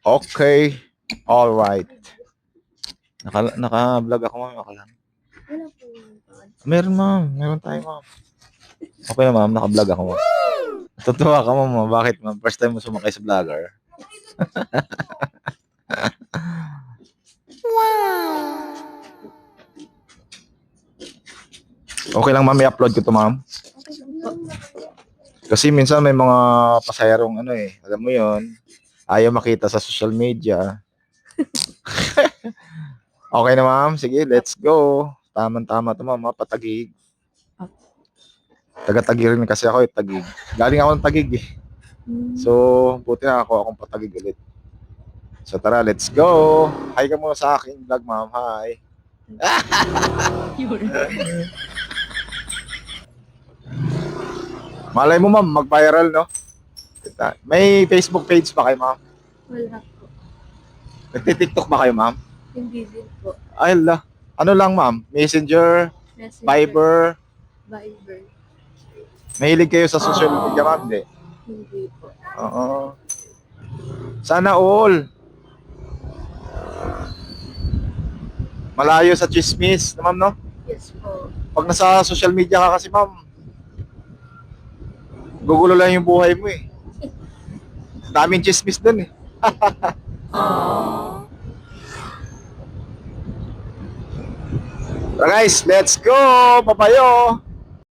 Okay. All right. Naka-vlog ako, ma'am. Okay lang. Meron, ma'am. Meron tayo, ma'am. Okay na, ma'am. Naka-vlog ako, ma'am. Natutuwa ka, ma'am. Bakit, ma'am? First time mo sumakay sa vlogger. Okay lang, ma'am. I-upload ko to, ma'am. Kasi minsan may mga pasayarong alam mo yon, ayaw makita sa social media. Okay na, ma'am. Sige, let's go. Tama-tama to, ma'am. Patagig. Taga-Tagig rin kasi ako, Tagig. Galing ako ng Tagig, eh. So, buti na ako akong patagig ulit. So, tara, let's go. Hi ka muna sa aking vlog, ma'am. Hi. Malay mo, ma'am, mag-viral, no? May Facebook page ba kayo, ma'am? Wala po. Nagti-TikTok ba kayo, ma'am? Hindi din po. Ay, la. Ano lang, ma'am? Messenger, Viber. Viber. Mahilig kayo sa social media, ma'am? Hindi po. Oo. Sana all. Malayo sa chismis, ma'am, no? Yes po. Pag nasa social media ka kasi, ma'am, gugulo lang yung buhay mo, eh. Daming chismis dun, eh. Tara, guys, let's go! Papayo!